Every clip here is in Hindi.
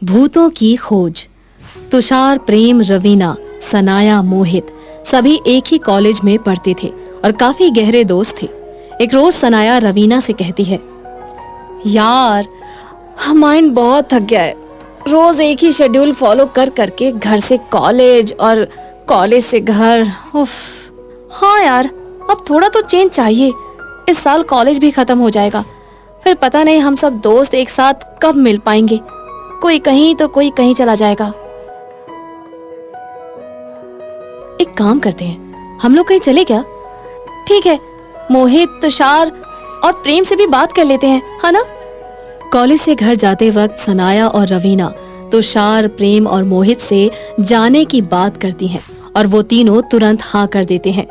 भूतों की खोज। तुषार, प्रेम, रवीना, सनाया, मोहित सभी एक ही कॉलेज में पढ़ते थे और काफी गहरे दोस्त थे। एक रोज सनाया रवीना से कहती है, यार माइंड बहुत थक गया है, रोज एक ही शेड्यूल फॉलो कर करके घर से कॉलेज और कॉलेज से घर। उफ, हाँ यार, अब थोड़ा तो चेंज चाहिए। इस साल कॉलेज भी खत्म हो जाएगा, फिर पता नहीं हम सब दोस्त एक साथ कब मिल पाएंगे। कोई कहीं तो कोई कहीं चला जाएगा। एक काम करते हैं, हम लोग कहीं चले क्या? ठीक है, मोहित, तुषार और प्रेम से भी बात कर लेते हैं, है ना? कॉलेज से घर जाते वक्त सनाया और रवीना तुषार, प्रेम और मोहित से जाने की बात करती हैं और वो तीनों तुरंत हाँ कर देते हैं।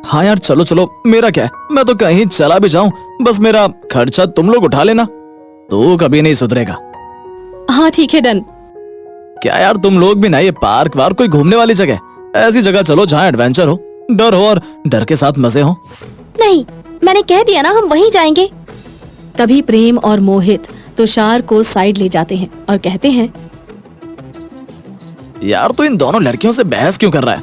हाँ यार, चलो चलो, मेरा क्या है, मैं तो कहीं चला भी जाऊं, बस मेरा खर्चा तुम लोग उठा लेना, तो कभी नहीं सुधरेगा। हाँ ठीक है, डन। क्या यार, तुम लोग भी ना ये पार्क वार्क कोई घूमने वाली जगह, ऐसी जगह चलो जहाँ एडवेंचर हो, डर हो और डर के साथ मजे हो। नहीं, मैंने कह दिया ना, हम वहीं जाएंगे। तभी प्रेम और मोहित तुषार को साइड ले जाते हैं और कहते हैं, यार तो इन दोनों लड़कियों से बहस क्यों कर रहा है?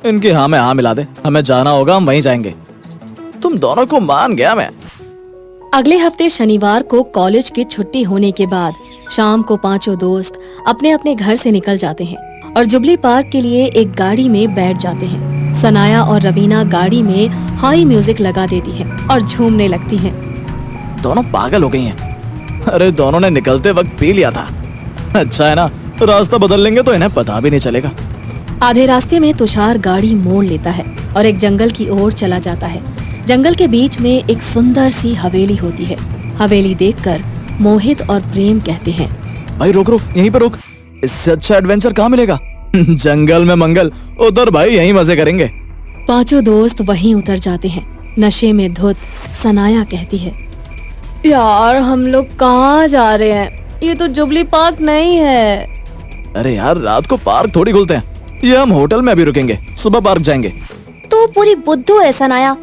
इनकी हाँ में हाँ मिला दे, हमें जाना होगा, हम वहीं जाएंगे। तुम दोनों को मान गया मैं। अगले हफ्ते शनिवार को कॉलेज की छुट्टी होने के बाद शाम को पांचों दोस्त अपने अपने घर से निकल जाते हैं और जुबली पार्क के लिए एक गाड़ी में बैठ जाते हैं। सनाया और रवीना गाड़ी में हाई म्यूजिक लगा देती हैं और झूमने लगती हैं। दोनों पागल हो गई हैं। अरे दोनों ने निकलते वक्त पी लिया था। अच्छा है ना, रास्ता बदल लेंगे तो इन्हें पता भी नहीं चलेगा। आधे रास्ते में तुषार गाड़ी मोड़ लेता है और एक जंगल की ओर चला जाता है। जंगल के बीच में एक सुंदर सी हवेली होती है। हवेली देखकर मोहित और प्रेम कहते हैं, भाई रुक रुक, यहीं पर रुक, इससे अच्छा एडवेंचर कहाँ मिलेगा? जंगल में मंगल, उधर भाई यहीं मजे करेंगे। पांचों दोस्त वहीं उतर जाते हैं। नशे में धुत सनाया कहती है, यार हम लोग कहाँ जा रहे हैं? ये तो जुबली पार्क नहीं है। अरे यार, रात को पार्क थोड़ी खुलते हैं, ये हम होटल में अभी रुकेंगे, सुबह पार्क जाएंगे। तो पूरी बुद्धू है सनाया,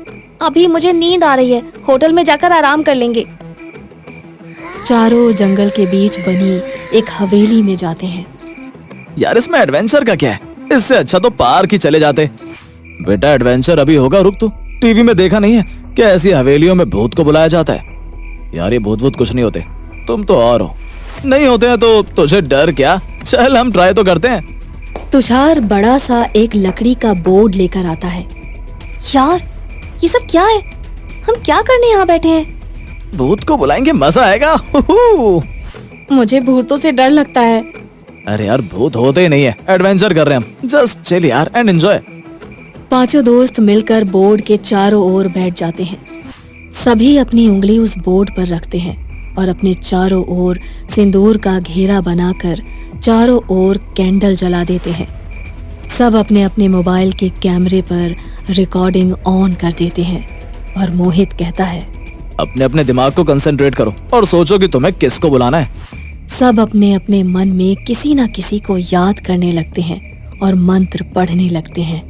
अभी मुझे नींद आ रही है, होटल में जाकर आराम कर लेंगे। चारों जंगल के बीच बनी एक हवेली में जाते हैं। यार इसमें एडवेंचर का क्या है? इससे अच्छा तो पार्क ही चले जाते। बेटा एडवेंचर अभी होगा, रुक, तू टीवी में देखा नहीं है क्या ऐसी हवेलियों में भूत को बुलाया जाता है? यार ये भूत वूत कुछ नहीं होते, तुम तो और हो। नहीं होते हैं तो तुझे डर क्या? चल हम ट्राई तो करते हैं। तुषार बड़ा सा एक लकड़ी का बोर्ड लेकर आता है। यार ये सब क्या है? हम क्या करने यहाँ बैठे हैं? भूत को बुलाएंगे, मजा आएगा। मुझे भूतों से डर लगता है। अरे यार भूत होते ही नहीं है, एडवेंचर कर रहे हैं हम, जस्ट चिल यार एंड एंजॉय। पांचों दोस्त मिलकर बोर्ड के चारों ओर बैठ जाते हैं। सभी अपनी उंगली उस बोर्ड पर रखते हैं और अपने चारों ओर सिंदूर का घेरा बनाकर चारों ओर कैंडल जला देते हैं। सब अपने अपने मोबाइल के कैमरे पर रिकॉर्डिंग ऑन कर देते हैं और मोहित कहता है, अपने अपने दिमाग को कंसंट्रेट करो और सोचो कि तुम्हें किसको बुलाना है। सब अपने अपने मन में किसी न किसी को याद करने लगते हैं और मंत्र पढ़ने लगते हैं।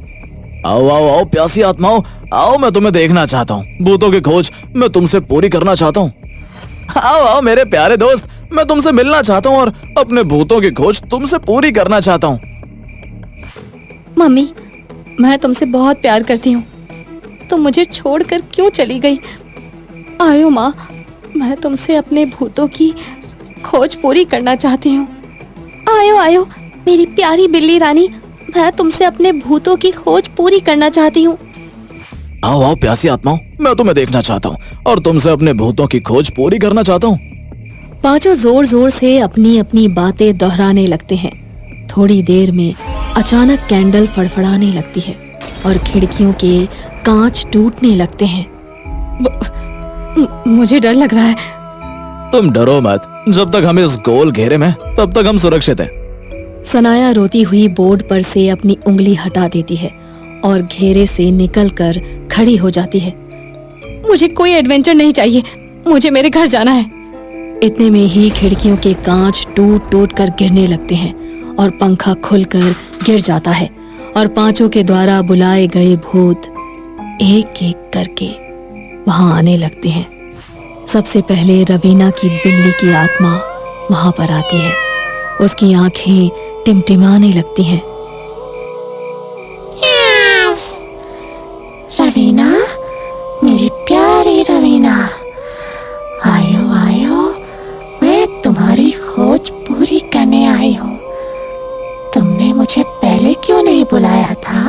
आओ आओ आओ प्यासी आत्माओं, आओ, मैं तुम्हें देखना चाहता हूँ, भूतों की खोज मैं तुमसे पूरी करना चाहता हूँ। आओ आओ मेरे प्यारे दोस्त, मैं तुमसे मिलना चाहता हूँ और अपने भूतों की खोज तुमसे पूरी करना चाहता हूँ। मम्मी, मैं तुमसे बहुत प्यार करती हूँ, तुम मुझे छोड़कर क्यों चली गई? आयो माँ, मैं तुमसे अपने भूतों की खोज पूरी करना चाहती हूँ। आयो आयो मेरी प्यारी बिल्ली रानी, मैं तुमसे अपने भूतों की खोज पूरी करना चाहती हूँ। आओ आओ प्यासी आत्माओं, मैं तुम्हें देखना चाहता हूँ और तुमसे अपने भूतों की खोज पूरी करना चाहता हूँ। पांचों जोर जोर से अपनी अपनी बातें दोहराने लगते हैं। थोड़ी देर में अचानक कैंडल फड़फड़ाने लगती है और खिड़कियों के कांच टूटने लगते हैं। मुझे डर लग रहा है। तुम डरो मत, जब तक हम इस गोल घेरे में तब तक हम सुरक्षित हैं। सनाया रोती हुई बोर्ड पर से अपनी उंगली हटा देती है और घेरे से निकलकर खड़ी हो जाती है। मुझे कोई एडवेंचर नहीं चाहिए, मुझे मेरे घर जाना है। इतने में ही खिड़कियों के कांच टूट टूट कर गिरने लगते हैं और पंखा खुलकर गिर जाता है और पांचों के द्वारा बुलाए गए भूत एक एक करके वहां आने लगते हैं। सबसे पहले रवीना की बिल्ली की आत्मा वहां पर आती है। उसकी आंखें टिमटिमाने लगती हैं। रवीना, मेरी प्यारी रवीना, आयो आयो, मैं तुम्हारी खोज पूरी करने आई हूँ। तुमने मुझे पहले क्यों नहीं बुलाया था?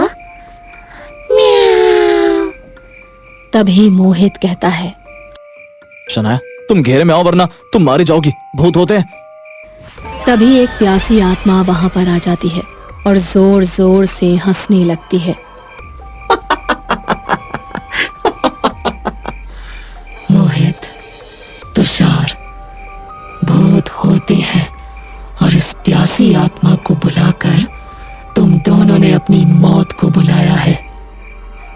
म्याऊ। तभी मोहित कहता है, शनाया, तुम घेरे में आओ वरना तुम मारी जाओगी, भूत होते हैं। तभी एक प्यासी आत्मा वहां पर आ जाती है और जोर जोर से हंसने लगती है। मोहित, तुषार, भूत होते हैं और इस प्यासी आत्मा को बुलाकर तुम दोनों ने अपनी मौत को बुलाया है।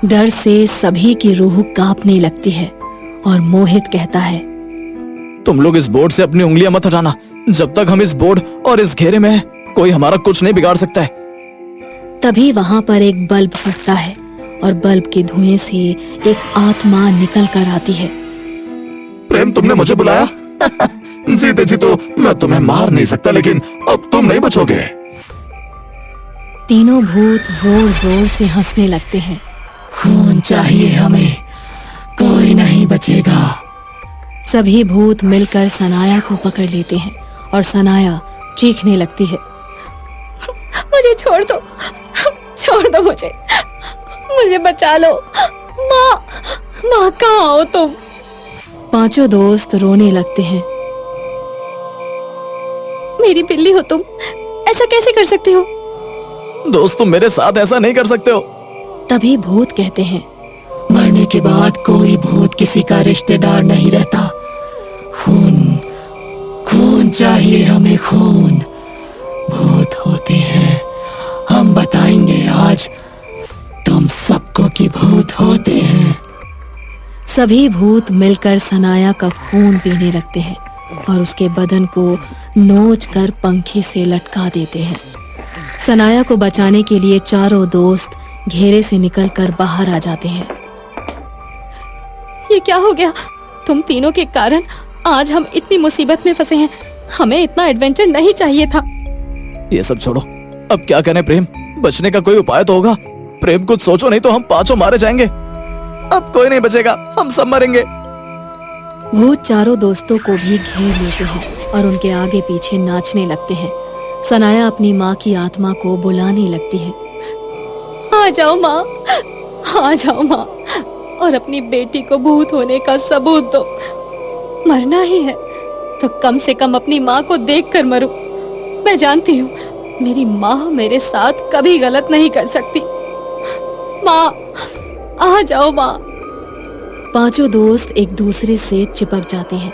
डर से सभी की रूह कांपने लगती है और मोहित कहता है, तुम लोग इस बोर्ड से अपनी उंगलियां मत हटाना। जब तक हम इस बोर्ड और इस घेरे में हैं, कोई हमारा कुछ नहीं बिगाड़ सकता है। तभी वहां पर एक बल्ब फटता है और बल्ब के धुएं से एक आत्मा निकल कर आती है। प्रेम, तुमने मुझे बुलाया? जीते जी तो मैं तुम्हें मार नहीं सकता, लेकिन अब तुम नहीं बचोगे। तीनों भूत जोर जोर से हंसने लगते हैं। खून चाहिए हमें, कोई नहीं बचेगा। सभी भूत मिलकर सनाया को पकड़ लेते हैं और सनाया चीखने लगती है, मुझे छोड़ दो, छोड़ दो मुझे, मुझे बचा लो। माँ, माँ कहाँ हो तुम? पांचों दोस्त रोने लगते हैं। मेरी बिल्ली हो तुम, ऐसा कैसे कर सकते हो? दोस्त, तुम मेरे साथ ऐसा नहीं कर सकते हो। तभी भूत कहते हैं, मरने के बाद कोई भूत किसी का रिश्तेदार नहीं रहता। खून, खून चाहिए हमें, खून। भूत होते हैं, हम बताएंगे आज तुम सबको कि भूत होते हैं। सभी भूत मिलकर सनाया का खून पीने लगते हैं और उसके बदन को नोच कर पंखे से लटका देते हैं। सनाया को बचाने के लिए चारों दोस्त घेरे से निकलकर बाहर आ जाते हैं। ये क्या हो गया? तुम तीनों के कारण आज हम इतनी मुसीबत में फंसे हैं। हमें इतना एडवेंचर नहीं चाहिए था। ये सब छोड़ो, अब क्या करें प्रेम? बचने का कोई उपाय तो होगा। प्रेम, कुछ सोचो, नहीं तो हम पांचों मारे जाएंगे। अब कोई नहीं बचेगा, हम सब मरेंगे। भूत चारों दोस्तों को भी घेर लेते हैं और उनके आगे पीछे नाचने लगते हैं। सनाया अपनी माँ की आत्मा को बुलाने लगती है, आ जाओ माँ, आ जाओ माँ, और अपनी बेटी को भूत होने का सबूत दो। मरना ही है तो कम से कम अपनी माँ को देखकर मरूं। मैं जानती हूँ मेरी माँ मेरे साथ कभी गलत नहीं कर सकती। माँ, आ जाओ माँ। पांचों दोस्त एक दूसरे से चिपक जाते हैं।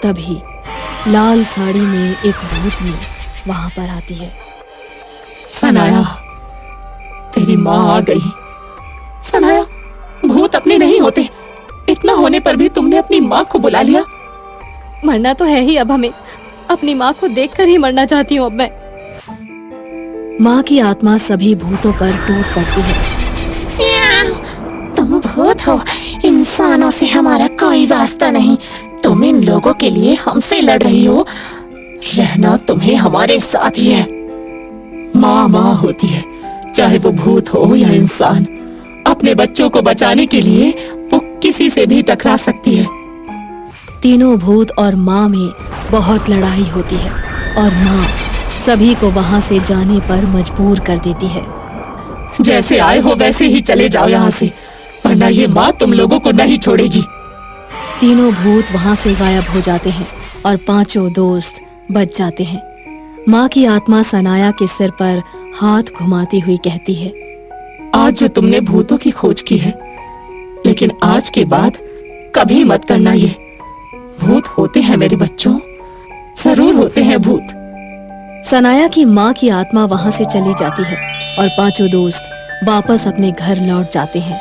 तभी लाल साड़ी में एक भूतनी वहां पर आती है। सनाया, तेरी माँ आ गई। सनाया, भूत अपने नहीं होते। इतना होने पर भी तुमने अपनी माँ को बुला लिया। मरना तो है ही अब हमें। अपनी माँ को देखकर ही मरना चाहती हूँ अब मैं। माँ की आत्मा सभी भूतों पर टूट पड़ती है। तुम भूत हो, इंसानों से हमारा कोई वास्ता नहीं। तुम इन लोगों के लिए हमसे लड़ रही हो। रहना तुम्हें हमारे साथ ही है। माँ माँ होती है, चाहे वो भूत हो या इंसान। अपने बच्चों को बचाने के लिए वो किसी से भी टकरा सकती है। तीनों भूत और माँ में बहुत लड़ाई होती है और माँ सभी को वहां से जाने पर मजबूर कर देती है। जैसे आए हो वैसे ही चले जाओ यहाँ से, वरना ये माँ तुम लोगों को नहीं छोड़ेगी। तीनों भूत वहां से गायब हो जाते हैं और पांचों दोस्त बच जाते हैं। माँ की आत्मा सनाया के सिर पर हाथ घुमाती हुई कहती है, आज जो तुमने भूतों की खोज की है, लेकिन आज के बाद कभी मत करना ये। भूत होते हैं मेरे बच्चों, जरूर होते हैं भूत। सनाया की माँ की आत्मा वहां से चली जाती है और पांचों दोस्त वापस अपने घर लौट जाते हैं।